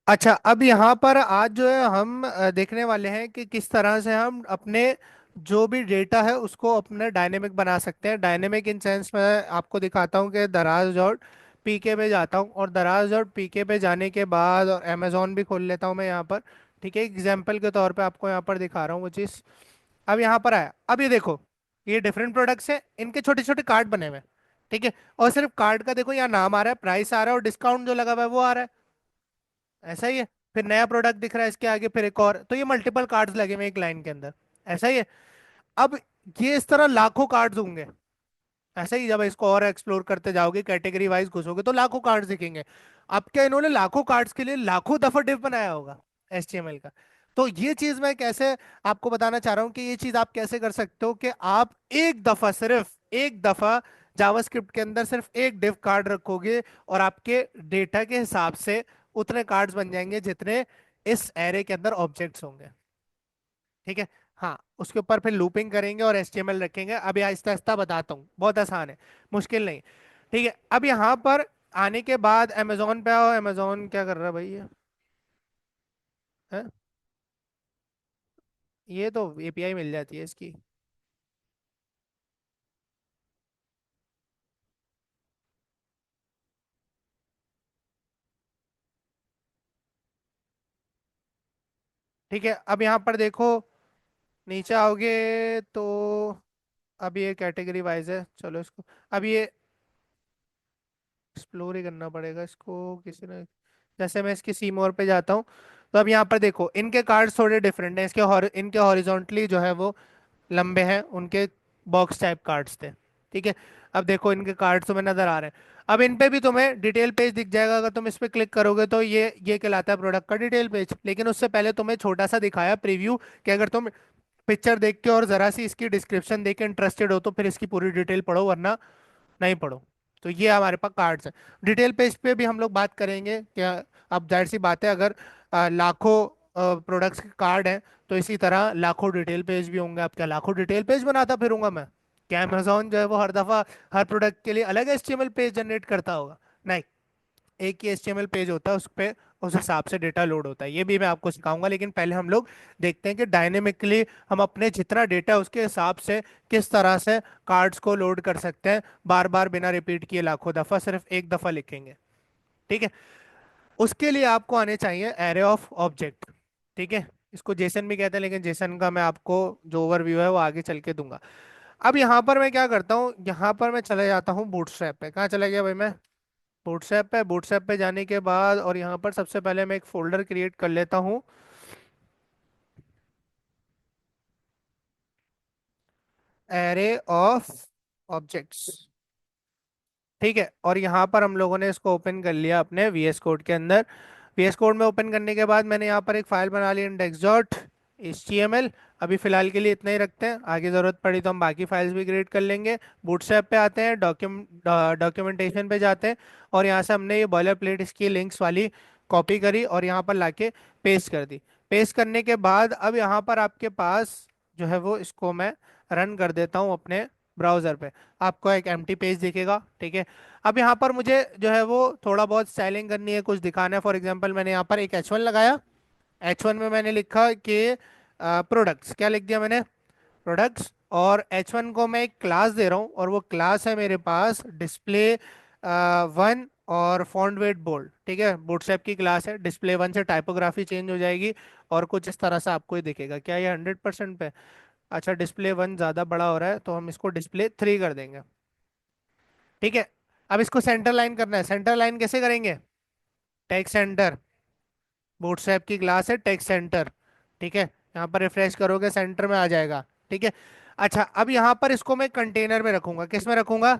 अच्छा, अब यहाँ पर आज जो है हम देखने वाले हैं कि किस तरह से हम अपने जो भी डेटा है उसको अपने डायनेमिक बना सकते हैं। डायनेमिक इन सेंस मैं आपको दिखाता हूँ कि दराज डॉट पीके पे जाता हूँ, और दराज डॉट पीके पे जाने के बाद और अमेजोन भी खोल लेता हूँ मैं यहाँ पर। ठीक है, एग्जाम्पल के तौर पे आपको यहाँ पर दिखा रहा हूँ वो चीज़। अब यहाँ पर आया, अब ये देखो, ये डिफरेंट प्रोडक्ट्स हैं, इनके छोटे छोटे कार्ड बने हुए हैं। ठीक है, और सिर्फ कार्ड का देखो यहाँ नाम आ रहा है, प्राइस आ रहा है, और डिस्काउंट जो लगा हुआ है वो आ रहा है। ऐसा ही है। फिर नया प्रोडक्ट दिख रहा है इसके आगे, फिर एक और, तो ये मल्टीपल कार्ड्स लगे हुए हैं एक लाइन के अंदर। ऐसा ही है। अब ये इस तरह लाखों कार्ड्स होंगे। ऐसा ही जब इसको और एक्सप्लोर करते जाओगे, कैटेगरी वाइज घुसोगे तो लाखों कार्ड्स दिखेंगे। अब क्या इन्होंने लाखों कार्ड्स के लिए लाखों दफा डिव बनाया होगा एचटीएमएल का। तो ये चीज मैं कैसे आपको बताना चाह रहा हूँ कि ये चीज आप कैसे कर सकते हो कि आप एक दफा, सिर्फ एक दफा जावास्क्रिप्ट के अंदर सिर्फ एक डिव कार्ड रखोगे, और आपके डेटा के हिसाब से उतने कार्ड्स बन जाएंगे जितने इस एरे के अंदर ऑब्जेक्ट्स होंगे। ठीक है। हाँ, उसके ऊपर फिर लूपिंग करेंगे और एचटीएमएल रखेंगे। अभी आहिस्ता आहिस्ता बताता हूँ, बहुत आसान है, मुश्किल नहीं। ठीक है, अब यहाँ पर आने के बाद अमेजोन पे आओ। अमेजोन क्या कर रहा है भाई ये? है? ये तो एपीआई मिल जाती है इसकी। ठीक है, अब यहाँ पर देखो, नीचे आओगे तो अब ये कैटेगरी वाइज है, चलो इसको, अब ये एक्सप्लोर ही करना पड़ेगा इसको किसी ने। जैसे मैं इसकी सीमोर पे जाता हूँ, तो अब यहाँ पर देखो इनके कार्ड्स थोड़े डिफरेंट हैं। इनके हॉरिजॉन्टली जो है वो लंबे हैं, उनके बॉक्स टाइप कार्ड्स थे। ठीक है, अब देखो इनके कार्ड्स तुम्हें नजर आ रहे हैं। अब इन पे भी तुम्हें डिटेल पेज दिख जाएगा, अगर तुम इस पे क्लिक करोगे तो ये कहलाता है प्रोडक्ट का डिटेल पेज। लेकिन उससे पहले तुम्हें छोटा सा दिखाया प्रीव्यू, कि अगर तुम पिक्चर देख के और जरा सी इसकी डिस्क्रिप्शन देख के इंटरेस्टेड हो तो फिर इसकी पूरी डिटेल पढ़ो, वरना नहीं पढ़ो। तो ये हमारे पास कार्ड्स है। डिटेल पेज पे भी हम लोग बात करेंगे क्या। अब जाहिर सी बात है, अगर लाखों प्रोडक्ट्स के कार्ड हैं, तो इसी तरह लाखों डिटेल पेज भी होंगे। अब क्या लाखों डिटेल पेज बनाता फिरूंगा मैं? क्या अमेजोन जो है वो हर दफा हर प्रोडक्ट के लिए अलग एचटीएमएल पेज जनरेट करता होगा? नहीं, एक ही एचटीएमएल पेज होता है, उस पे उस हिसाब से डेटा लोड होता है। ये भी मैं आपको सिखाऊंगा, लेकिन पहले हम लोग देखते हैं कि डायनेमिकली हम अपने जितना डेटा है उसके हिसाब से किस तरह से कार्ड्स को लोड कर सकते हैं, बार बार बिना रिपीट किए लाखों दफा, सिर्फ एक दफा लिखेंगे। ठीक है, उसके लिए आपको आने चाहिए एरे ऑफ ऑब्जेक्ट। ठीक है, इसको जेसन भी कहते हैं, लेकिन जेसन का मैं आपको जो ओवरव्यू है वो आगे चल के दूंगा। अब यहाँ पर मैं क्या करता हूँ, यहाँ पर मैं चले जाता हूँ बूटस्ट्रैप पे। कहाँ चला गया भाई मैं? बूटस्ट्रैप पे जाने के बाद, और यहाँ पर सबसे पहले मैं एक फोल्डर क्रिएट कर लेता हूँ, एरे ऑफ ऑब्जेक्ट्स। ठीक है, और यहाँ पर हम लोगों ने इसको ओपन कर लिया अपने वीएस कोड के अंदर। वीएस कोड में ओपन करने के बाद मैंने यहाँ पर एक फाइल बना ली, इंडेक्स डॉट एच। अभी फिलहाल के लिए इतना ही रखते हैं, आगे जरूरत पड़ी तो हम बाकी फाइल्स भी क्रिएट कर लेंगे। बूटस्ट्रैप पे आते हैं, डॉक्यूमेंटेशन पे जाते हैं, और यहाँ से हमने ये बॉयलर प्लेट इसकी लिंक्स वाली कॉपी करी और यहाँ पर लाके पेस्ट कर दी। पेस्ट करने के बाद अब यहाँ पर आपके पास जो है वो, इसको मैं रन कर देता हूँ अपने ब्राउजर पे। आपको एक एम्प्टी पेज दिखेगा। ठीक है, अब यहाँ पर मुझे जो है वो थोड़ा बहुत स्टाइलिंग करनी है, कुछ दिखाना है। फॉर एग्जांपल मैंने यहाँ पर एक H1 लगाया। H1 में मैंने लिखा कि प्रोडक्ट्स, क्या लिख दिया मैंने? प्रोडक्ट्स। और H1 को मैं एक क्लास दे रहा हूँ, और वो क्लास है मेरे पास डिस्प्ले वन और फॉन्ट वेट बोल्ड। ठीक है, बूटस्ट्रैप की क्लास है। डिस्प्ले वन से टाइपोग्राफी चेंज हो जाएगी, और कुछ इस तरह से आपको ही दिखेगा। क्या ये 100% पे? अच्छा, डिस्प्ले वन ज़्यादा बड़ा हो रहा है तो हम इसको डिस्प्ले थ्री कर देंगे। ठीक है, अब इसको सेंटर लाइन करना है। सेंटर लाइन कैसे करेंगे? टेक्स्ट सेंटर, बूटस्ट्रैप की क्लास है टेक्स्ट सेंटर। ठीक है, यहाँ पर रिफ्रेश करोगे सेंटर में आ जाएगा। ठीक है, अच्छा, अब यहाँ पर इसको मैं कंटेनर में रखूंगा। किस में रखूंगा?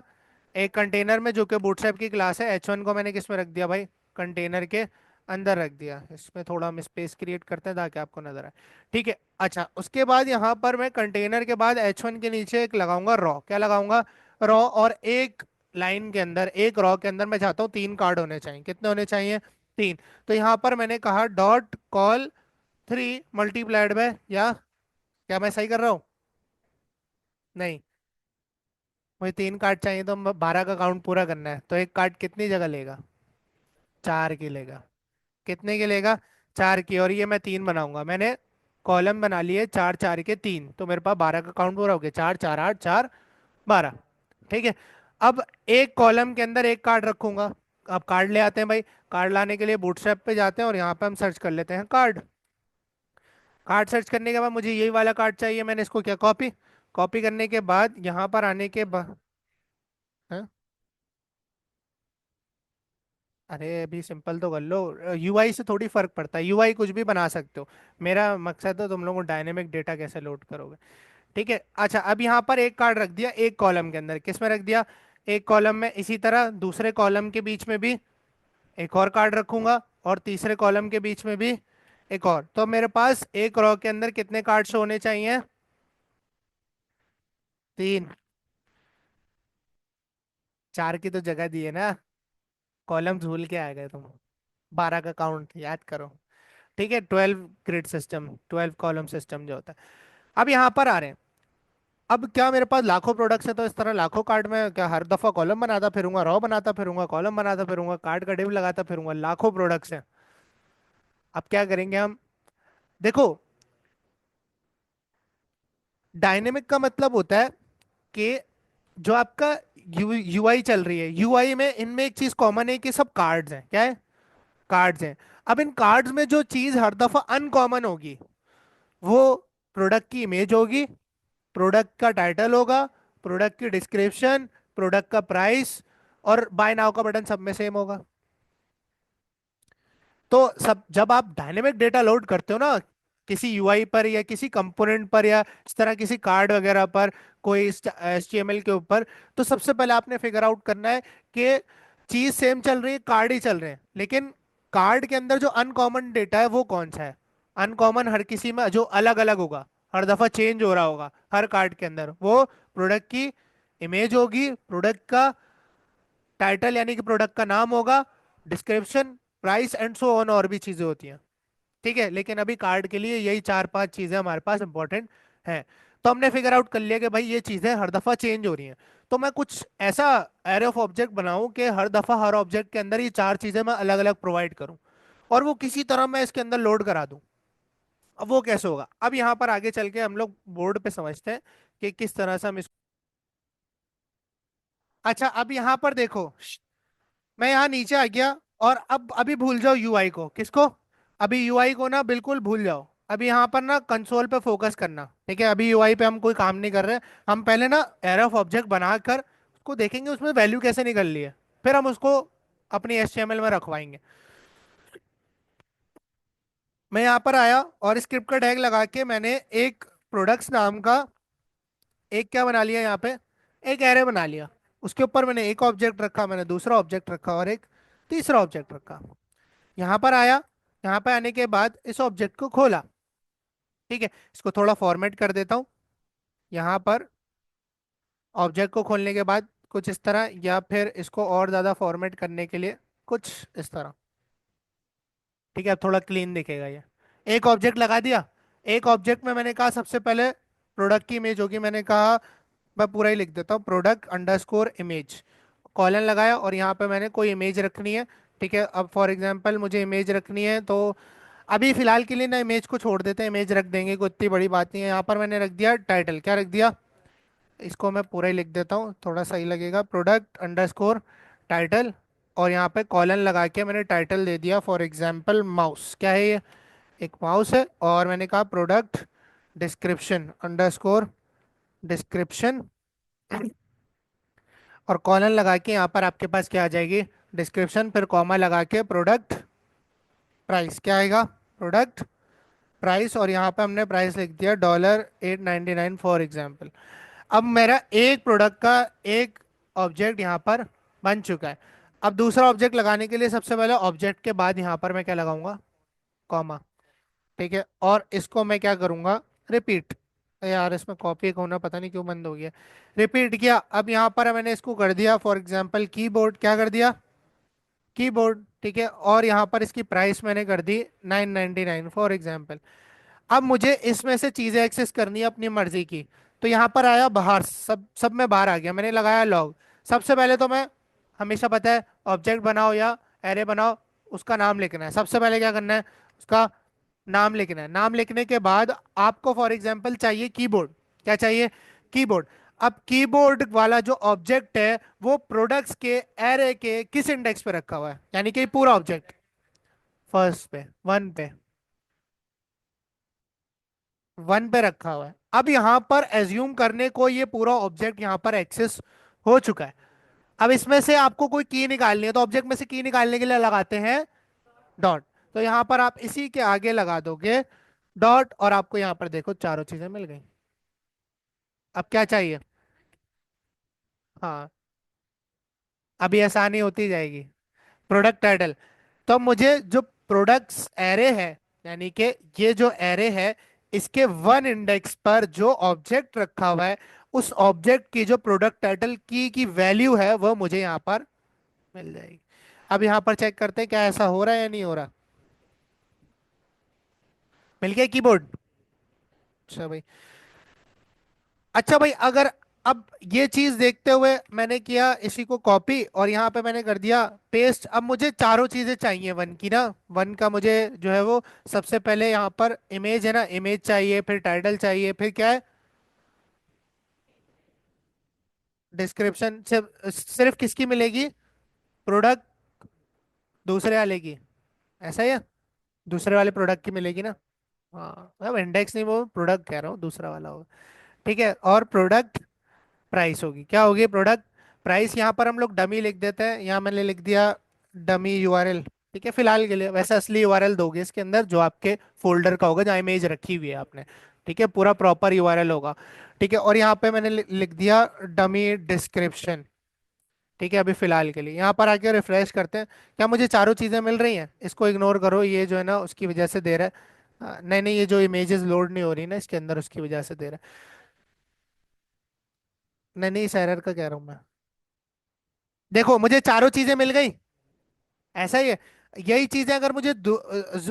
एक कंटेनर में, जो कि बूटस्ट्रैप की क्लास है। H1 को मैंने किस में रख दिया भाई? कंटेनर के अंदर रख दिया। इसमें थोड़ा हम स्पेस क्रिएट करते हैं ताकि आपको नजर आए। ठीक है, अच्छा, उसके बाद यहाँ पर मैं कंटेनर के बाद H1 के नीचे एक लगाऊंगा रॉ। क्या लगाऊंगा? रॉ। और एक लाइन के अंदर, एक रॉ के अंदर मैं चाहता हूँ तीन कार्ड होने चाहिए। कितने होने चाहिए? तीन। तो यहाँ पर मैंने कहा dot call three multiplied by, या क्या मैं सही कर रहा हूँ? नहीं, मुझे तीन कार्ड चाहिए तो 12 का काउंट पूरा करना है, तो एक कार्ड कितनी जगह लेगा? चार की लेगा। कितने की लेगा? 4 की। और ये मैं 3 बनाऊंगा, मैंने कॉलम बना लिए 4 4 के 3, तो मेरे पास 12 का काउंट पूरा हो गया, 4 4 8 4 12। ठीक है। अब एक कॉलम के अंदर एक कार्ड रखूंगा। अब कार्ड ले आते हैं भाई। कार्ड लाने के लिए बूटस्ट्रैप पे जाते हैं और यहाँ पे हम सर्च कर लेते हैं कार्ड। कार्ड सर्च करने के बाद मुझे यही वाला कार्ड चाहिए, मैंने इसको क्या कॉपी, कॉपी करने के बाद यहाँ पर आने के बाद, अरे अभी सिंपल तो कर लो, यूआई से थोड़ी फर्क पड़ता है, यूआई कुछ भी बना सकते हो। मेरा मकसद है तुम लोगों को डायनेमिक डेटा कैसे लोड करोगे। ठीक है। अच्छा, अब यहाँ पर एक कार्ड रख दिया एक कॉलम के अंदर, किस में रख दिया? एक कॉलम में। इसी तरह दूसरे कॉलम के बीच में भी एक और कार्ड रखूंगा, और तीसरे कॉलम के बीच में भी एक और। तो मेरे पास एक रो के अंदर कितने कार्ड्स होने चाहिए? 3। 4 की तो जगह दी है ना, कॉलम भूल के आ गए तुम। 12 का काउंट याद करो। ठीक है, 12 ग्रिड सिस्टम, 12 कॉलम सिस्टम जो होता है। अब यहाँ पर आ रहे हैं। अब क्या मेरे पास लाखों प्रोडक्ट्स है, तो इस तरह लाखों कार्ड में क्या हर दफा कॉलम बनाता फिरूंगा, रो बनाता फिरूंगा, कॉलम बनाता फिरूंगा, कार्ड का डिव लगाता फिरूंगा, लाखों प्रोडक्ट्स हैं। अब क्या करेंगे हम? देखो, डायनेमिक का मतलब होता है कि जो आपका यूआई चल रही है, यूआई में इनमें एक चीज कॉमन है कि सब कार्ड्स हैं। क्या है? कार्ड्स हैं। अब इन कार्ड्स में जो चीज हर दफा अनकॉमन होगी, वो प्रोडक्ट की इमेज होगी, प्रोडक्ट का टाइटल होगा, प्रोडक्ट की डिस्क्रिप्शन, प्रोडक्ट का प्राइस, और बाय नाउ का बटन सब में सेम होगा। तो सब जब आप डायनेमिक डेटा लोड करते हो ना, किसी यूआई पर या किसी कंपोनेंट पर या इस तरह किसी कार्ड वगैरह पर, कोई एचटीएमएल के ऊपर, तो सबसे पहले आपने फिगर आउट करना है कि चीज सेम चल रही है, कार्ड ही चल रहे हैं, लेकिन कार्ड के अंदर जो अनकॉमन डेटा है वो कौन सा है? अनकॉमन हर किसी में जो अलग अलग होगा, हर दफा चेंज हो रहा होगा हर कार्ड के अंदर, वो प्रोडक्ट की इमेज होगी, प्रोडक्ट का टाइटल यानी कि प्रोडक्ट का नाम होगा, description, price and so on, और भी चीजें होती हैं। ठीक है, लेकिन अभी कार्ड के लिए यही 4 5 चीजें हमारे पास इंपॉर्टेंट हैं। तो हमने फिगर आउट कर लिया कि भाई ये चीजें हर दफा चेंज हो रही हैं। तो मैं कुछ ऐसा एरे ऑफ ऑब्जेक्ट बनाऊं कि हर दफा हर ऑब्जेक्ट के अंदर ये 4 चीजें मैं अलग अलग प्रोवाइड करूं, और वो किसी तरह मैं इसके अंदर लोड करा दूं। अब वो कैसे होगा? अब यहाँ पर आगे चल के हम लोग बोर्ड पे समझते हैं कि किस तरह से हम इसको। अच्छा, अब यहाँ पर देखो, मैं यहाँ नीचे आ गया, और अब अभी भूल जाओ यूआई को। किसको? अभी यूआई को ना बिल्कुल भूल जाओ। अभी यहाँ पर ना कंसोल पे फोकस करना। ठीक है, अभी यूआई पे हम कोई काम नहीं कर रहे। हम पहले ना एरे ऑफ ऑब्जेक्ट बनाकर उसको देखेंगे उसमें वैल्यू कैसे निकल रही है, फिर हम उसको अपनी एचटीएमएल में रखवाएंगे। मैं यहाँ पर आया और स्क्रिप्ट का टैग लगा के मैंने एक प्रोडक्ट्स नाम का एक क्या बना लिया यहाँ पे, एक एरे बना लिया। उसके ऊपर मैंने एक ऑब्जेक्ट रखा, मैंने दूसरा ऑब्जेक्ट रखा, और एक तीसरा ऑब्जेक्ट रखा। यहाँ पर आया, यहाँ पर आने के बाद इस ऑब्जेक्ट को खोला। ठीक है, इसको थोड़ा फॉर्मेट कर देता हूँ। यहाँ पर ऑब्जेक्ट को खोलने के बाद कुछ इस तरह, या फिर इसको और ज़्यादा फॉर्मेट करने के लिए कुछ इस तरह। ठीक है, अब थोड़ा क्लीन दिखेगा ये। एक ऑब्जेक्ट लगा दिया। एक ऑब्जेक्ट में मैंने कहा सबसे पहले प्रोडक्ट की इमेज होगी, मैंने कहा मैं पूरा ही लिख देता हूँ, प्रोडक्ट अंडरस्कोर इमेज, कॉलन लगाया, और यहाँ पे मैंने कोई इमेज रखनी है। ठीक है, अब फॉर एग्जांपल मुझे इमेज रखनी है, तो अभी फिलहाल के लिए ना इमेज को छोड़ देते हैं, इमेज रख देंगे, कोई इतनी बड़ी बात नहीं है। यहाँ पर मैंने रख दिया टाइटल, क्या रख दिया? इसको मैं पूरा ही लिख देता हूँ, थोड़ा सही लगेगा, प्रोडक्ट अंडरस्कोर टाइटल। और यहाँ पे कॉलन लगा के मैंने टाइटल दे दिया, फॉर एग्जांपल माउस। क्या है ये? एक माउस है। और मैंने कहा प्रोडक्ट डिस्क्रिप्शन अंडरस्कोर डिस्क्रिप्शन, और कॉलन लगा के यहाँ पर आपके पास क्या आ जाएगी? डिस्क्रिप्शन, फिर कॉमा लगा के प्रोडक्ट प्राइस। क्या आएगा? Product price. और यहाँ पे हमने प्राइस लिख दिया $8.99 फॉर एग्जाम्पल। अब मेरा एक प्रोडक्ट का एक ऑब्जेक्ट यहाँ पर बन चुका है। अब दूसरा ऑब्जेक्ट लगाने के लिए सबसे पहले ऑब्जेक्ट के बाद यहाँ पर मैं क्या लगाऊंगा? कॉमा। ठीक है, और इसको मैं क्या करूंगा? रिपीट। यार इसमें कॉपी एक होना पता नहीं क्यों बंद हो गया। रिपीट किया। अब यहाँ पर मैंने इसको कर दिया फॉर एग्जाम्पल कीबोर्ड। क्या कर दिया? कीबोर्ड। ठीक है, और यहाँ पर इसकी प्राइस मैंने कर दी 9.99 फॉर एग्जाम्पल। अब मुझे इसमें से चीजें एक्सेस करनी है अपनी मर्जी की। तो यहाँ पर आया बाहर, सब सब में बाहर आ गया, मैंने लगाया लॉग। सबसे पहले तो मैं, हमेशा पता है ऑब्जेक्ट बनाओ या एरे बनाओ, उसका नाम लिखना है। सबसे पहले क्या करना है, उसका नाम लिखना है। नाम लिखने के बाद आपको फॉर एग्जांपल चाहिए कीबोर्ड। क्या चाहिए? कीबोर्ड। अब कीबोर्ड वाला जो ऑब्जेक्ट है वो प्रोडक्ट्स के एरे के किस इंडेक्स पे रखा हुआ है, यानी कि पूरा ऑब्जेक्ट फर्स्ट पे, वन पे, वन पे रखा हुआ है। अब यहां पर एज्यूम करने को ये पूरा ऑब्जेक्ट यहां पर एक्सेस हो चुका है। अब इसमें से आपको कोई की निकालनी है, तो ऑब्जेक्ट में से की निकालने के लिए लगाते हैं डॉट। तो यहां पर आप इसी के आगे लगा दोगे डॉट, और आपको यहां पर देखो चारों चीजें मिल गई। अब क्या चाहिए? हाँ, अभी आसानी होती जाएगी। Product title. तो मुझे जो प्रोडक्ट्स एरे है, यानी कि ये जो एरे है, इसके वन इंडेक्स पर जो ऑब्जेक्ट रखा हुआ है, उस ऑब्जेक्ट की जो प्रोडक्ट टाइटल की वैल्यू है वो मुझे यहाँ पर मिल जाएगी। अब यहाँ पर चेक करते हैं क्या ऐसा हो रहा है या नहीं हो रहा। मिल गया कीबोर्ड। अच्छा भाई। अच्छा भाई, अगर अब ये चीज देखते हुए मैंने किया इसी को कॉपी और यहाँ पे मैंने कर दिया पेस्ट। अब मुझे चारों चीजें चाहिए वन की ना। वन का मुझे जो है वो सबसे पहले यहाँ पर इमेज है ना, इमेज चाहिए, फिर टाइटल चाहिए, फिर क्या है, डिस्क्रिप्शन। सिर्फ सिर्फ किसकी मिलेगी? प्रोडक्ट दूसरे वाले की, ऐसा ही है? दूसरे वाले प्रोडक्ट की मिलेगी ना। हाँ, मतलब इंडेक्स नहीं, वो प्रोडक्ट कह रहा हूँ, दूसरा वाला होगा। ठीक है, और प्रोडक्ट प्राइस होगी। क्या होगी? Product price. यहाँ पर हम लोग डमी लिख देते हैं, यहाँ मैंने लिख दिया डमी यूआरएल। ठीक है, फिलहाल के लिए। वैसे असली यूआरएल दोगे इसके अंदर जो आपके फोल्डर का होगा जहाँ इमेज रखी हुई है आपने। ठीक है, पूरा प्रॉपर यूआरएल होगा। ठीक है, और यहाँ पे मैंने लिख दिया डमी डिस्क्रिप्शन। ठीक है, अभी फिलहाल के लिए यहाँ पर आके रिफ्रेश करते हैं। क्या मुझे चारों चीजें मिल रही हैं? इसको इग्नोर करो, ये जो है ना उसकी वजह से दे रहा है। नहीं नहीं, ये जो इमेजेस लोड नहीं हो रही ना इसके अंदर, उसकी वजह से दे रहा है। नहीं नहीं, इस एरर का कह रहा हूँ मैं। देखो मुझे चारों चीजें मिल गई, ऐसा ही है। यही चीजें अगर मुझे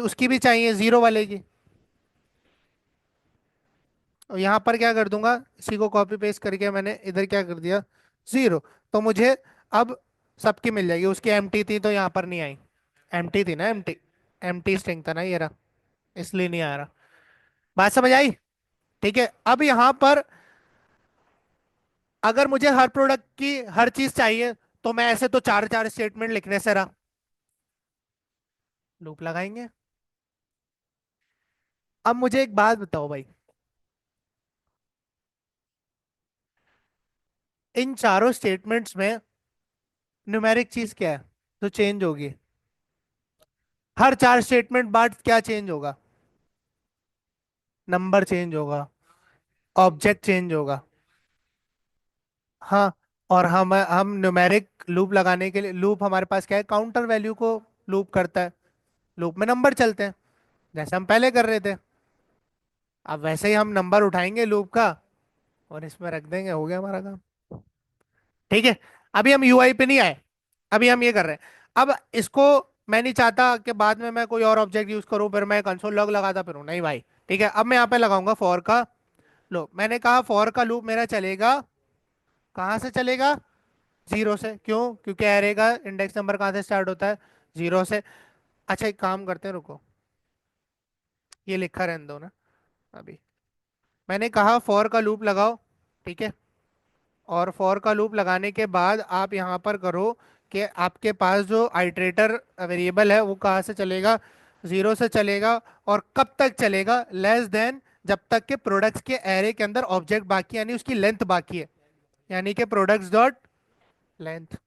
उसकी भी चाहिए, जीरो वाले की। और यहाँ पर क्या कर दूंगा, इसी को कॉपी पेस्ट करके मैंने इधर क्या कर दिया, जीरो। तो मुझे अब सबकी मिल जाएगी। उसकी एम्प्टी थी तो यहाँ पर नहीं आई। एम्प्टी थी ना, एम्प्टी। एम्प्टी स्ट्रिंग था ना ये रहा, इसलिए नहीं आ रहा। बात समझ आई? ठीक है, अब यहाँ पर अगर मुझे हर प्रोडक्ट की हर चीज चाहिए, तो मैं ऐसे तो चार चार स्टेटमेंट लिखने से रहा। लूप लगाएंगे। अब मुझे एक बात बताओ भाई, इन चारों स्टेटमेंट्स में न्यूमेरिक चीज क्या है जो चेंज होगी? हर चार स्टेटमेंट बाद क्या चेंज होगा? नंबर चेंज होगा, ऑब्जेक्ट चेंज होगा। हाँ, और हम न्यूमेरिक लूप लगाने के लिए, लूप हमारे पास क्या है, काउंटर वैल्यू को लूप करता है। लूप में नंबर चलते हैं जैसे हम पहले कर रहे थे। अब वैसे ही हम नंबर उठाएंगे लूप का और इसमें रख देंगे, हो गया हमारा काम। ठीक है, अभी हम यूआई पे नहीं आए, अभी हम ये कर रहे हैं। अब इसको मैं नहीं चाहता कि बाद में मैं कोई और ऑब्जेक्ट यूज करूं, फिर मैं कंसोल लॉग लगाता फिरूं, नहीं भाई। ठीक है, अब मैं यहाँ पे लगाऊंगा फॉर का लूप। मैंने कहा फॉर का लूप मेरा चलेगा, कहाँ से चलेगा? जीरो से। क्यों? क्योंकि एरे का इंडेक्स नंबर कहाँ से स्टार्ट होता है? जीरो से। अच्छा, एक काम करते हैं, रुको, ये लिखा रहने दो ना अभी। मैंने कहा फॉर का लूप लगाओ। ठीक है, और फॉर का लूप लगाने के बाद आप यहाँ पर करो कि आपके पास जो आइटरेटर वेरिएबल है वो कहाँ से चलेगा? जीरो से चलेगा। और कब तक चलेगा? लेस देन, जब तक के प्रोडक्ट्स के एरे के अंदर ऑब्जेक्ट बाकी है, यानी उसकी लेंथ बाकी है, यानी कि प्रोडक्ट्स डॉट लेंथ।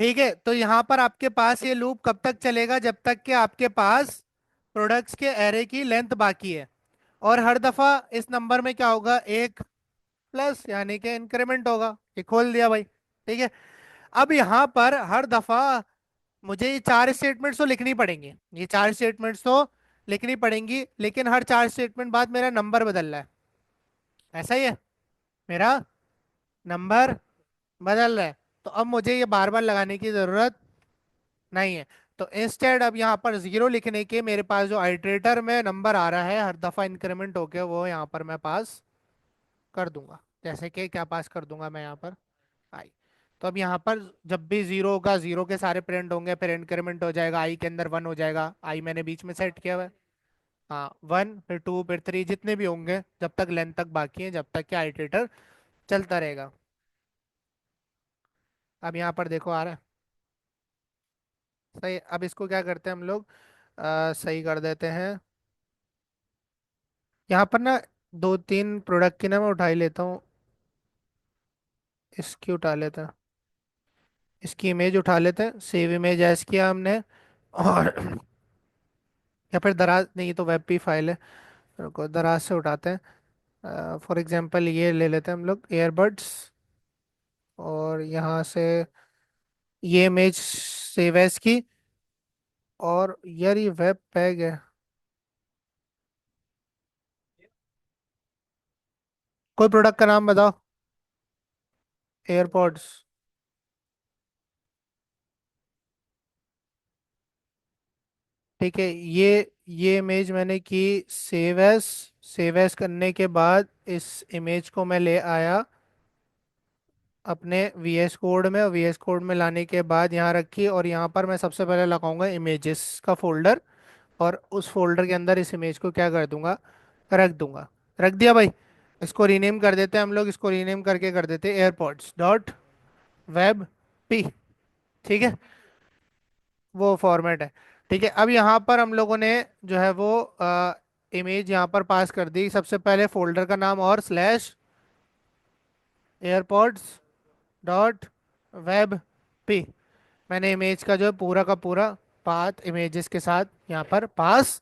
ठीक है, तो यहाँ पर आपके पास ये लूप कब तक चलेगा? जब तक कि आपके पास प्रोडक्ट्स के एरे की लेंथ बाकी है। और हर दफा इस नंबर में क्या होगा? एक प्लस, यानी कि इंक्रीमेंट होगा। ये खोल दिया भाई। ठीक है, अब यहाँ पर हर दफा मुझे ये चार स्टेटमेंट्स तो लिखनी पड़ेंगी, ये चार स्टेटमेंट्स तो लिखनी पड़ेंगी, लेकिन हर चार स्टेटमेंट बाद मेरा नंबर बदल रहा है, ऐसा ही है? मेरा नंबर बदल रहा है। तो अब मुझे ये बार बार लगाने की जरूरत नहीं है। तो इंस्टेड अब यहाँ पर जीरो लिखने के, मेरे पास जो आइटरेटर में नंबर आ रहा है हर दफा इंक्रीमेंट होके, वो यहाँ पर मैं पास कर दूंगा। जैसे कि क्या पास कर दूंगा मैं यहाँ पर, आई। तो अब यहाँ पर जब भी जीरो होगा, जीरो के सारे प्रिंट होंगे, फिर इंक्रीमेंट हो जाएगा, आई के अंदर वन हो जाएगा, आई मैंने बीच में सेट किया हुआ है। हाँ, वन, फिर टू, फिर थ्री, जितने भी होंगे जब तक लेंथ तक बाकी है, जब तक कि आइटरेटर चलता रहेगा। अब यहाँ पर देखो आ रहा है सही। अब इसको क्या करते हैं हम लोग, सही कर देते हैं। यहाँ पर ना दो तीन प्रोडक्ट की ना मैं उठा ही लेता हूँ। इसकी उठा लेते हैं, इसकी इमेज उठा लेते हैं, सेव इमेज एज किया हमने। और या फिर दराज, नहीं ये तो वेब की फाइल है, रुको दराज से उठाते हैं। फॉर एग्जांपल ये ले लेते हैं हम लोग एयरबड्स, और यहाँ से ये इमेज सेव एज की। और यार ये वेब पैग है, कोई प्रोडक्ट का नाम बताओ। एयरपॉड्स। ठीक है, ये इमेज मैंने की सेव एज। सेव एज करने के बाद इस इमेज को मैं ले आया अपने VS कोड में, और VS कोड में लाने के बाद यहाँ रखी, और यहाँ पर मैं सबसे पहले लगाऊंगा इमेजेस का फोल्डर। और उस फोल्डर के अंदर इस इमेज को क्या कर दूंगा, रख दूंगा। रख दिया भाई। इसको रीनेम कर देते हैं हम लोग, इसको रीनेम करके कर देते हैं एयरपॉड्स डॉट वेब पी। ठीक है, वो फॉर्मेट है। ठीक है, अब यहाँ पर हम लोगों ने जो है वो इमेज यहाँ पर पास कर दी। सबसे पहले फोल्डर का नाम और slash AirPods dot web P. मैंने इमेज का जो है पूरा का पूरा पाथ इमेजेस के साथ यहाँ पर पास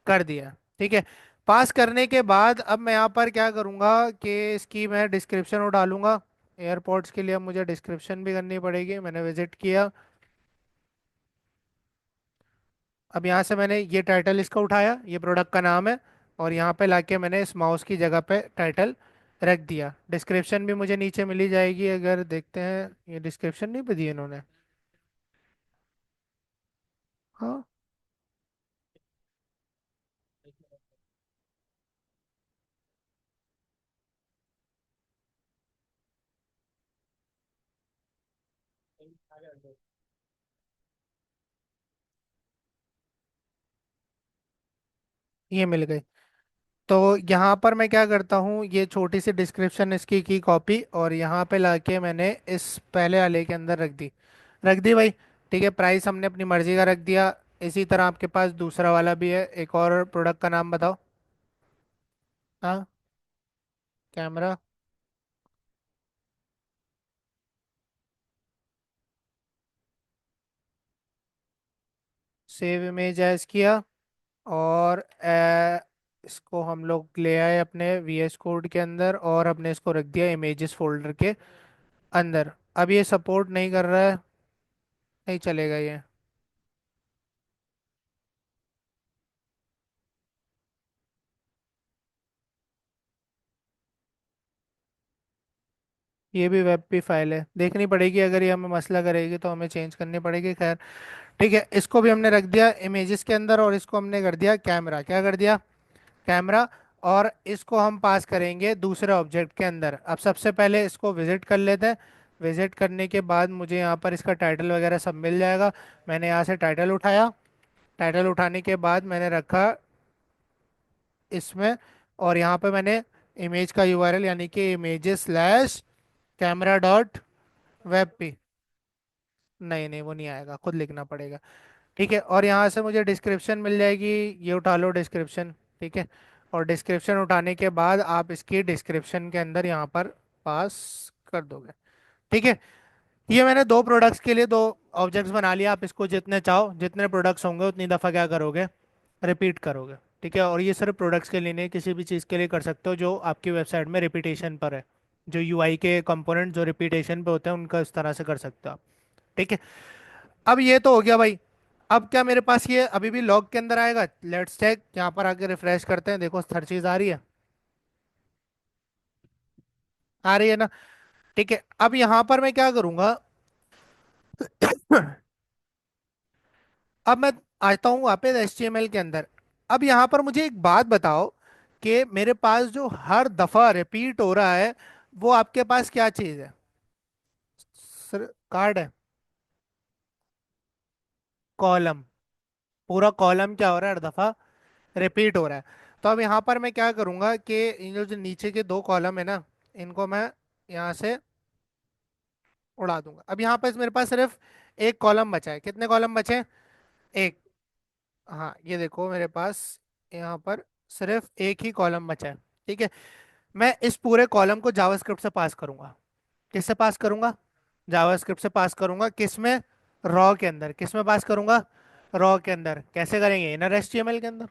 कर दिया। ठीक है, पास करने के बाद अब मैं यहाँ पर क्या करूँगा कि इसकी मैं डिस्क्रिप्शन डालूंगा। एयरपोर्ट्स के लिए अब मुझे डिस्क्रिप्शन भी करनी पड़ेगी। मैंने विजिट किया, अब यहाँ से मैंने ये टाइटल इसका उठाया, ये प्रोडक्ट का नाम है, और यहाँ पे लाके मैंने इस माउस की जगह पे टाइटल रख दिया। डिस्क्रिप्शन भी मुझे नीचे मिली जाएगी, अगर देखते हैं ये डिस्क्रिप्शन नहीं दी इन्होंने। हाँ, ये मिल गई। तो यहाँ पर मैं क्या करता हूँ, ये छोटी सी डिस्क्रिप्शन इसकी की कॉपी, और यहाँ पे लाके मैंने इस पहले वाले के अंदर रख दी। रख दी भाई। ठीक है, प्राइस हमने अपनी मर्जी का रख दिया। इसी तरह आपके पास दूसरा वाला भी है, एक और प्रोडक्ट का नाम बताओ। हाँ, कैमरा। सेव इमेज एज किया, और इसको हम लोग ले आए अपने VS कोड के अंदर, और अपने इसको रख दिया इमेजेस फोल्डर के अंदर। अब ये सपोर्ट नहीं कर रहा है, नहीं चलेगा ये। ये भी वेब पे फाइल है, देखनी पड़ेगी, अगर ये हमें मसला करेगी तो हमें चेंज करनी पड़ेगी, खैर। ठीक है, इसको भी हमने रख दिया इमेजेस के अंदर, और इसको हमने कर दिया कैमरा। क्या कर दिया, कैमरा। और इसको हम पास करेंगे दूसरे ऑब्जेक्ट के अंदर। अब सबसे पहले इसको विजिट कर लेते हैं। विजिट करने के बाद मुझे यहाँ पर इसका टाइटल वगैरह सब मिल जाएगा। मैंने यहाँ से टाइटल उठाया, टाइटल उठाने के बाद मैंने रखा इसमें, और यहाँ पे मैंने इमेज का URL यानी कि images slash camera dot web पे। नहीं नहीं, वो नहीं आएगा, खुद लिखना पड़ेगा। ठीक है, और यहाँ से मुझे डिस्क्रिप्शन मिल जाएगी, ये उठा लो डिस्क्रिप्शन। ठीक है, और डिस्क्रिप्शन उठाने के बाद आप इसकी डिस्क्रिप्शन के अंदर यहाँ पर पास कर दोगे। ठीक है, ये मैंने दो प्रोडक्ट्स के लिए दो ऑब्जेक्ट्स बना लिया। आप इसको जितने चाहो, जितने प्रोडक्ट्स होंगे उतनी दफ़ा क्या करोगे, रिपीट करोगे। ठीक है, और ये सिर्फ प्रोडक्ट्स के लिए नहीं, किसी भी चीज़ के लिए कर सकते हो जो आपकी वेबसाइट में रिपीटेशन पर है। जो UI के कंपोनेंट जो रिपीटेशन पे होते हैं उनका इस तरह से कर सकते हो आप। ठीक है, अब ये तो हो गया भाई। अब क्या मेरे पास ये अभी भी लॉग के अंदर आएगा, लेट्स चेक। यहाँ पर आके रिफ्रेश करते हैं, देखो हर चीज़ आ रही है, आ रही है ना। ठीक है, अब यहाँ पर मैं क्या करूँगा अब मैं आता हूँ वापस HTML के अंदर। अब यहाँ पर मुझे एक बात बताओ कि मेरे पास जो हर दफा रिपीट हो रहा है वो आपके पास क्या चीज है? सर कार्ड है? कॉलम। पूरा कॉलम क्या हो रहा है, हर दफा रिपीट हो रहा है। तो अब यहाँ पर मैं क्या करूंगा कि इन जो जो नीचे के दो कॉलम है ना, इनको मैं यहाँ से उड़ा दूंगा। अब यहाँ पर मेरे पास सिर्फ एक कॉलम बचा है। कितने कॉलम बचे हैं? एक। हाँ ये देखो मेरे पास यहाँ पर सिर्फ एक ही कॉलम बचा है। ठीक है। मैं इस पूरे कॉलम को जावास्क्रिप्ट से पास करूंगा। किससे पास करूंगा? जावास्क्रिप्ट से पास करूंगा। किसमें? रॉ के अंदर। किसमें पास करूंगा? रॉ के अंदर। कैसे करेंगे? इनर एचटीएमएल के अंदर।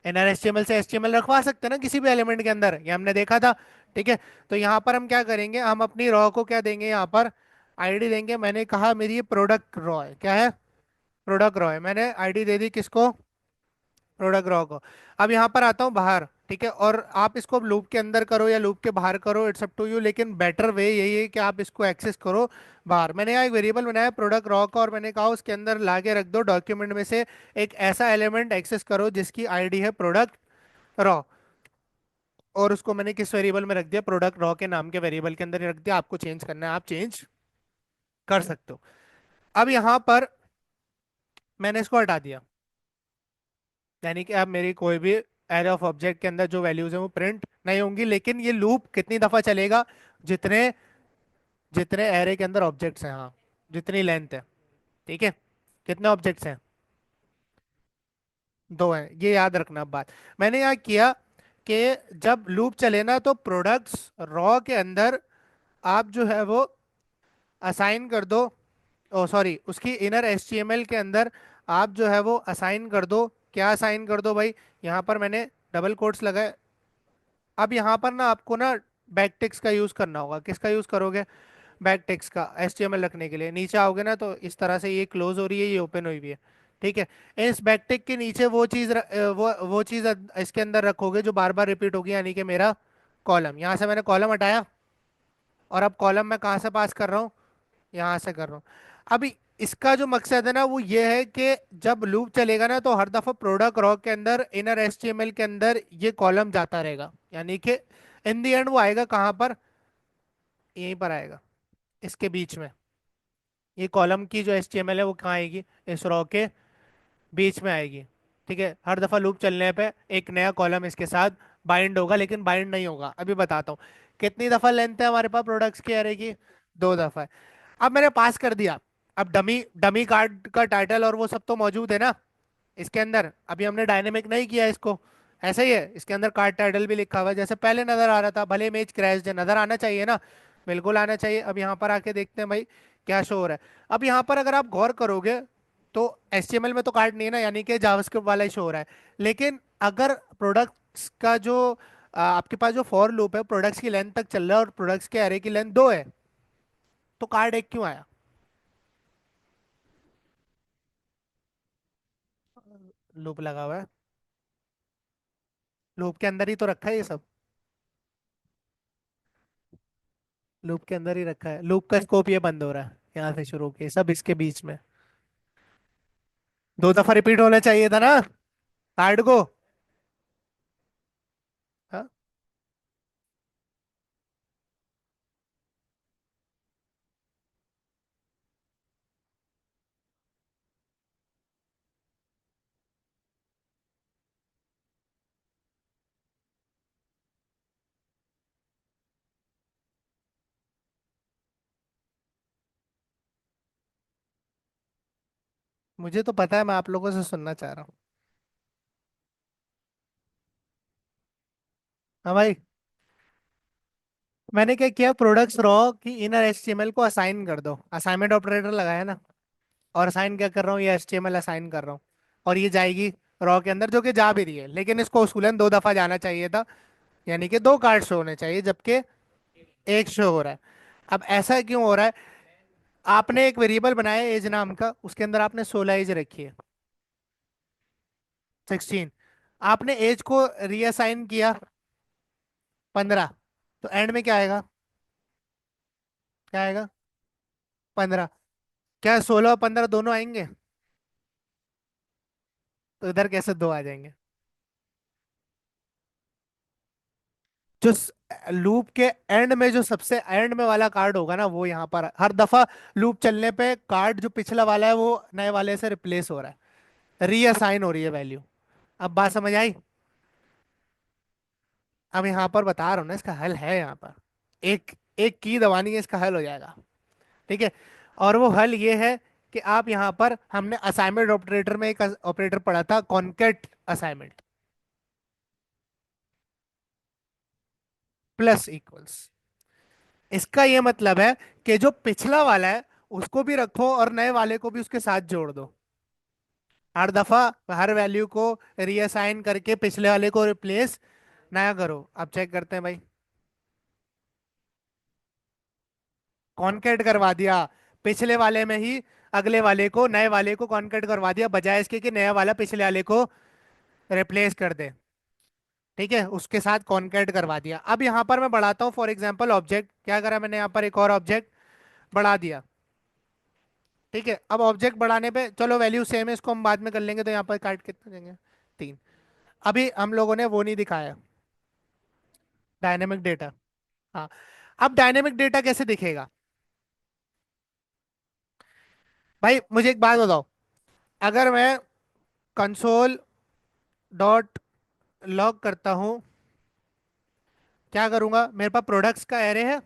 इनर एचटीएमएल से एचटीएमएल रखवा सकते हैं ना किसी भी एलिमेंट के अंदर, ये हमने देखा था। ठीक है। तो यहाँ पर हम क्या करेंगे, हम अपनी रॉ को क्या देंगे, यहाँ पर आईडी देंगे। मैंने कहा मेरी ये प्रोडक्ट रॉ है। क्या है? प्रोडक्ट रॉ है। मैंने आईडी दे दी किसको? प्रोडक्ट रॉ को। अब यहाँ पर आता हूँ बाहर। ठीक है। और आप इसको लूप के अंदर करो या लूप के बाहर करो, इट्स अप टू यू, लेकिन बेटर वे यही है कि आप इसको एक्सेस करो बाहर। मैंने यहाँ एक वेरिएबल बनाया प्रोडक्ट रॉ का, और मैंने कहा उसके अंदर ला के रख दो डॉक्यूमेंट में से एक ऐसा एलिमेंट एक्सेस करो जिसकी आईडी है प्रोडक्ट रॉ। और उसको मैंने किस वेरिएबल में रख दिया? प्रोडक्ट रॉ के नाम के वेरिएबल के अंदर ही रख दिया। आपको चेंज करना है, आप चेंज कर सकते हो। अब यहाँ पर मैंने इसको हटा दिया, यानी कि अब मेरी कोई भी एरे ऑफ ऑब्जेक्ट के अंदर जो वैल्यूज है वो प्रिंट नहीं होंगी। लेकिन ये लूप कितनी दफा चलेगा? जितने जितने एरे के अंदर ऑब्जेक्ट्स हैं, हाँ, जितनी लेंथ है। ठीक है। कितने ऑब्जेक्ट्स हैं? दो हैं, ये याद रखना। अब बात मैंने यहाँ किया कि जब लूप चले ना तो प्रोडक्ट्स रॉ के अंदर आप जो है वो असाइन कर दो। ओ सॉरी, उसकी इनर एचटीएमएल के अंदर आप जो है वो असाइन कर दो। क्या असाइन कर दो भाई? यहाँ पर मैंने डबल कोट्स लगाए। अब यहाँ पर ना आपको ना बैक टिक्स का यूज करना होगा। किसका यूज करोगे? बैक टिक्स का एचटीएमएल रखने के लिए। नीचे आओगे ना तो इस तरह से ये क्लोज हो रही है, ये ओपन हुई हुई है। ठीक है। इस बैक टिक के नीचे वो चीज वो चीज इसके अंदर रखोगे जो बार बार रिपीट होगी, यानी कि मेरा कॉलम। यहाँ से मैंने कॉलम हटाया, और अब कॉलम मैं कहाँ से पास कर रहा हूँ? यहाँ से कर रहा हूँ। अभी इसका जो मकसद है ना वो ये है कि जब लूप चलेगा ना तो हर दफा प्रोडक्ट रॉ के अंदर इनर एचटीएमएल के अंदर ये कॉलम जाता रहेगा, यानी कि इन द एंड वो आएगा कहाँ पर? यहीं पर आएगा, इसके बीच में। ये कॉलम की जो एचटीएमएल है वो कहाँ आएगी? इस रॉ के बीच में आएगी। ठीक है। हर दफा लूप चलने पे एक नया कॉलम इसके साथ बाइंड होगा, लेकिन बाइंड नहीं होगा। अभी बताता हूँ कितनी दफा लेंथ है हमारे पास प्रोडक्ट्स की एरे की। दो दफा है। अब मैंने पास कर दिया। अब डमी डमी कार्ड का टाइटल और वो सब तो मौजूद है ना इसके अंदर। अभी हमने डायनेमिक नहीं किया इसको, ऐसे ही है। इसके अंदर कार्ड टाइटल भी लिखा हुआ है जैसे पहले नजर आ रहा था। भले इमेज क्रैश है, नजर आना चाहिए ना, बिल्कुल आना चाहिए। अब यहाँ पर आके देखते हैं भाई क्या शो हो रहा है। अब यहाँ पर अगर आप गौर करोगे तो एचटीएमएल में तो कार्ड नहीं है ना, यानी कि जावास्क्रिप्ट वाला ही शो हो रहा है। लेकिन अगर प्रोडक्ट्स का जो आपके पास जो फॉर लूप है प्रोडक्ट्स की लेंथ तक चल रहा है और प्रोडक्ट्स के एरे की लेंथ दो है, तो कार्ड एक क्यों आया? लूप लगा हुआ है। लूप के अंदर ही तो रखा है ये सब। लूप के अंदर ही रखा है। लूप का स्कोप ये बंद हो रहा है यहाँ से शुरू के सब इसके बीच में। दो दफा रिपीट होना चाहिए था ना कार्ड को। हाँ? मुझे तो पता है, मैं आप लोगों से सुनना चाह रहा हूँ। हाँ भाई। मैंने क्या किया, प्रोडक्ट्स रॉ की इनर एचटीएमएल को असाइन कर दो। असाइनमेंट ऑपरेटर लगाया ना, और असाइन क्या कर रहा हूँ, ये एचटीएमएल असाइन कर रहा हूँ। और ये जाएगी रॉ के अंदर, जो कि जा भी रही है, लेकिन इसको उसूलन दो दफा जाना चाहिए था। यानी कि दो कार्ड शो होने चाहिए जबकि एक शो हो रहा है। अब ऐसा क्यों हो रहा है? आपने एक वेरिएबल बनाया एज नाम का, उसके अंदर आपने 16 एज रखी है, 16। आपने एज को रीअसाइन किया 15, तो एंड में क्या आएगा? क्या आएगा? 15। क्या 16 और 15 दोनों आएंगे? तो इधर कैसे दो आ जाएंगे? जो लूप के एंड में, जो सबसे एंड में वाला कार्ड होगा ना, वो यहाँ पर हर दफा लूप चलने पे कार्ड जो पिछला वाला है वो नए वाले से रिप्लेस हो रहा है, रीअसाइन हो रही है वैल्यू। अब बात समझ आई? अब यहाँ पर बता रहा हूँ ना, इसका हल है यहाँ पर। एक एक की दबानी है, इसका हल हो जाएगा। ठीक है। और वो हल ये है कि आप यहाँ पर, हमने असाइनमेंट ऑपरेटर में एक ऑपरेटर पढ़ा था, कॉन्केट असाइनमेंट, प्लस इक्वल्स। इसका ये मतलब है कि जो पिछला वाला है उसको भी रखो और नए वाले को भी उसके साथ जोड़ दो। हर दफा हर वैल्यू को रीअसाइन करके पिछले वाले को रिप्लेस नया करो। अब चेक करते हैं भाई। कॉन्केट करवा दिया पिछले वाले में ही, अगले वाले को, नए वाले को कॉन्केट करवा दिया, बजाय इसके कि नया वाला पिछले वाले को रिप्लेस कर दे। ठीक है, उसके साथ कॉन्केट करवा दिया। अब यहाँ पर मैं बढ़ाता हूँ, फॉर एग्जांपल ऑब्जेक्ट क्या करा मैंने, यहाँ पर एक और ऑब्जेक्ट बढ़ा दिया। ठीक है, अब ऑब्जेक्ट बढ़ाने पे चलो वैल्यू सेम है, इसको हम बाद में कर लेंगे, तो यहाँ पर काट कितना देंगे, 3। अभी हम लोगों ने वो नहीं दिखाया, डायनेमिक डेटा। हाँ, अब डायनेमिक डेटा कैसे दिखेगा? भाई मुझे एक बात बताओ, अगर मैं कंसोल डॉट लॉग करता हूँ, क्या करूंगा, मेरे पास प्रोडक्ट्स का एरे है,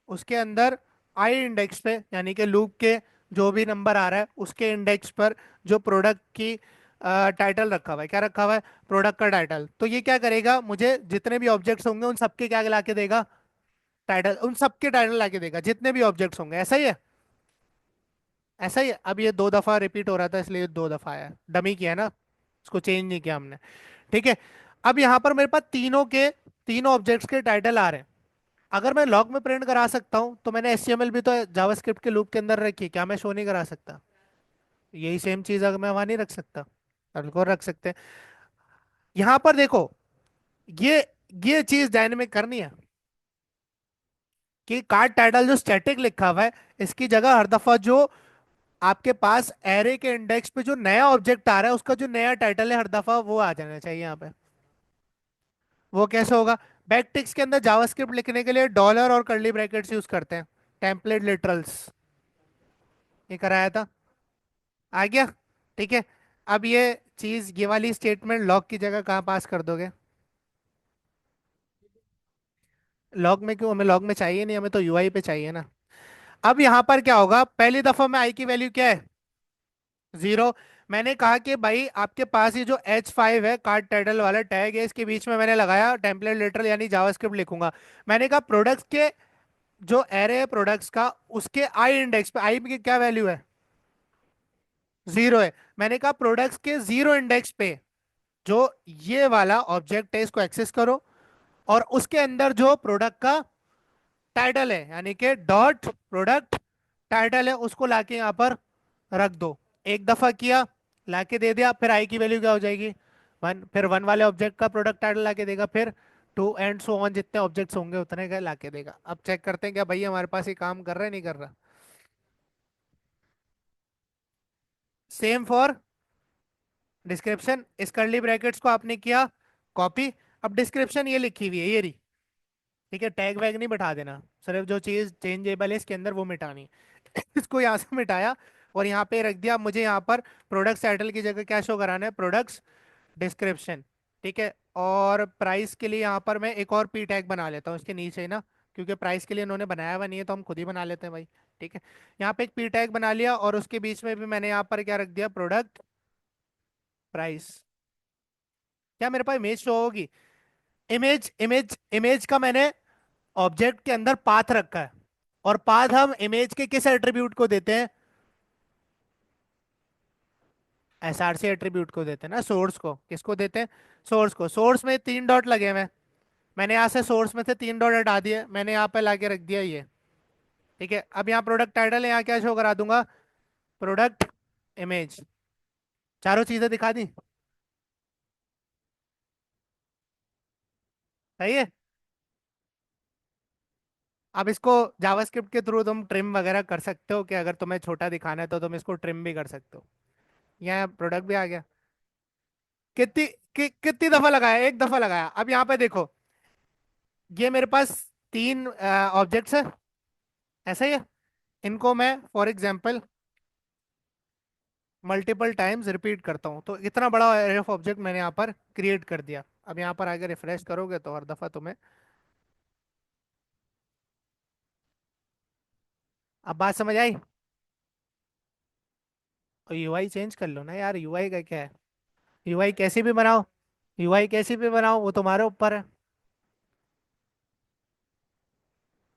उसके अंदर आई इंडेक्स पे, यानी कि लूप के जो भी नंबर आ रहा है उसके इंडेक्स पर जो प्रोडक्ट की टाइटल रखा हुआ है, क्या रखा हुआ है, प्रोडक्ट का टाइटल। तो ये क्या करेगा, मुझे जितने भी ऑब्जेक्ट्स होंगे उन सबके क्या ला के देगा, टाइटल, उन सबके टाइटल ला के देगा जितने भी ऑब्जेक्ट्स होंगे। ऐसा ही है? ऐसा ही है। अब ये 2 दफा रिपीट हो रहा था इसलिए 2 दफा आया, डमी किया ना, इसको चेंज नहीं किया हमने। ठीक है। अब यहाँ पर मेरे पास तीनों के, तीनों ऑब्जेक्ट्स के टाइटल आ रहे हैं। अगर मैं लॉग में प्रिंट करा सकता हूँ तो मैंने एचटीएमएल भी तो जावास्क्रिप्ट के लूप के अंदर रखी है, क्या मैं शो नहीं करा सकता? यही सेम चीज अगर मैं वहां नहीं रख सकता? बिल्कुल रख सकते हैं। यहाँ पर देखो, ये ये चीज डायनेमिक करनी है कि कार्ड टाइटल जो स्टैटिक लिखा हुआ है, इसकी जगह हर दफा जो आपके पास एरे के इंडेक्स पे जो नया ऑब्जेक्ट आ रहा है उसका जो नया टाइटल है, हर दफा वो आ जाना चाहिए यहाँ पे। वो कैसे होगा? बैकटिक्स के अंदर जावास्क्रिप्ट लिखने के लिए डॉलर और कर्ली ब्रैकेट्स यूज करते हैं, टेम्पलेट लिटरल्स, ये कराया था, आ गया। ठीक है। अब ये चीज, ये वाली स्टेटमेंट लॉग की जगह कहाँ पास कर दोगे? लॉग में क्यों, हमें लॉग में चाहिए नहीं, हमें तो यूआई पे चाहिए ना। अब यहाँ पर क्या होगा, पहली दफा में आई की वैल्यू क्या है, 0। मैंने कहा कि भाई आपके पास ये जो H5 है, कार्ड टाइटल वाला टैग है, इसके बीच में मैंने लगाया टेम्पलेट लिटरल यानी जावास्क्रिप्ट लिखूंगा। मैंने कहा प्रोडक्ट्स के जो एरे है प्रोडक्ट्स का, उसके आई इंडेक्स पे, आई की क्या वैल्यू है, 0 है। मैंने कहा प्रोडक्ट्स के 0 इंडेक्स पे जो ये वाला ऑब्जेक्ट है इसको एक्सेस करो, और उसके अंदर जो प्रोडक्ट का टाइटल है यानी कि डॉट प्रोडक्ट टाइटल है उसको लाके यहाँ पर रख दो। एक दफा किया, लाके दे दिया, फिर आई की वैल्यू क्या हो जाएगी, 1। फिर 1 वाले ऑब्जेक्ट का प्रोडक्ट टाइटल लाके देगा, फिर 2 एंड सो ऑन, जितने ऑब्जेक्ट्स होंगे उतने का लाके देगा। अब चेक करते हैं क्या भाई हमारे पास ये काम कर रहा है नहीं कर रहा। सेम फॉर डिस्क्रिप्शन, इस कर्ली ब्रैकेट्स को आपने किया कॉपी। अब डिस्क्रिप्शन ये लिखी हुई है, ये रही। ठीक है, टैग वैग नहीं बैठा देना, सिर्फ जो चीज चेंजेबल है इसके अंदर वो मिटानी है। इसको यहाँ से मिटाया और यहाँ पे रख दिया। मुझे यहाँ पर प्रोडक्ट्स टाइटल की जगह क्या शो कराना है, प्रोडक्ट्स डिस्क्रिप्शन। ठीक है। और प्राइस के लिए यहाँ पर मैं एक और पी टैग बना लेता हूँ इसके नीचे ही ना, क्योंकि प्राइस के लिए इन्होंने बनाया हुआ नहीं है तो हम खुद ही बना लेते हैं भाई। ठीक है, यहाँ पे एक पी टैग बना लिया और उसके बीच में भी मैंने यहाँ पर क्या रख दिया, प्रोडक्ट प्राइस। क्या मेरे पास इमेज शो होगी? इमेज का मैंने ऑब्जेक्ट के अंदर पाथ रखा है, और पाथ हम इमेज के किस एट्रीब्यूट को देते हैं, एसआरसी एट्रीब्यूट को देते हैं ना, सोर्स को। किसको देते हैं? सोर्स को। सोर्स में 3 डॉट लगे हुए हैं, मैंने यहाँ से सोर्स में से 3 डॉट हटा दिए, मैंने यहाँ पे लाके रख दिया ये। ठीक है, अब यहाँ प्रोडक्ट टाइटल है, यहाँ क्या शो करा दूंगा, प्रोडक्ट इमेज। चारों चीजें दिखा दी, सही है। अब इसको जावास्क्रिप्ट के थ्रू तुम ट्रिम वगैरह कर सकते हो कि अगर तुम्हें छोटा दिखाना है तो तुम इसको ट्रिम भी कर सकते हो। यहाँ प्रोडक्ट भी आ गया। कितनी कितनी दफा लगाया, एक दफा लगाया। अब यहाँ पे देखो, ये मेरे पास तीन ऑब्जेक्ट्स है, ऐसा ही है। इनको मैं for example multiple times repeat करता हूँ, तो इतना बड़ा एरे ऑफ ऑब्जेक्ट मैंने यहाँ पर क्रिएट कर दिया। अब यहाँ पर अगर रिफ्रेश करोगे तो हर दफा तुम्हें, अब बात समझ आई। और यूआई चेंज कर लो ना यार, यूआई का क्या है। यूआई कैसी भी बनाओ, यूआई कैसी भी बनाओ, वो तुम्हारे ऊपर है।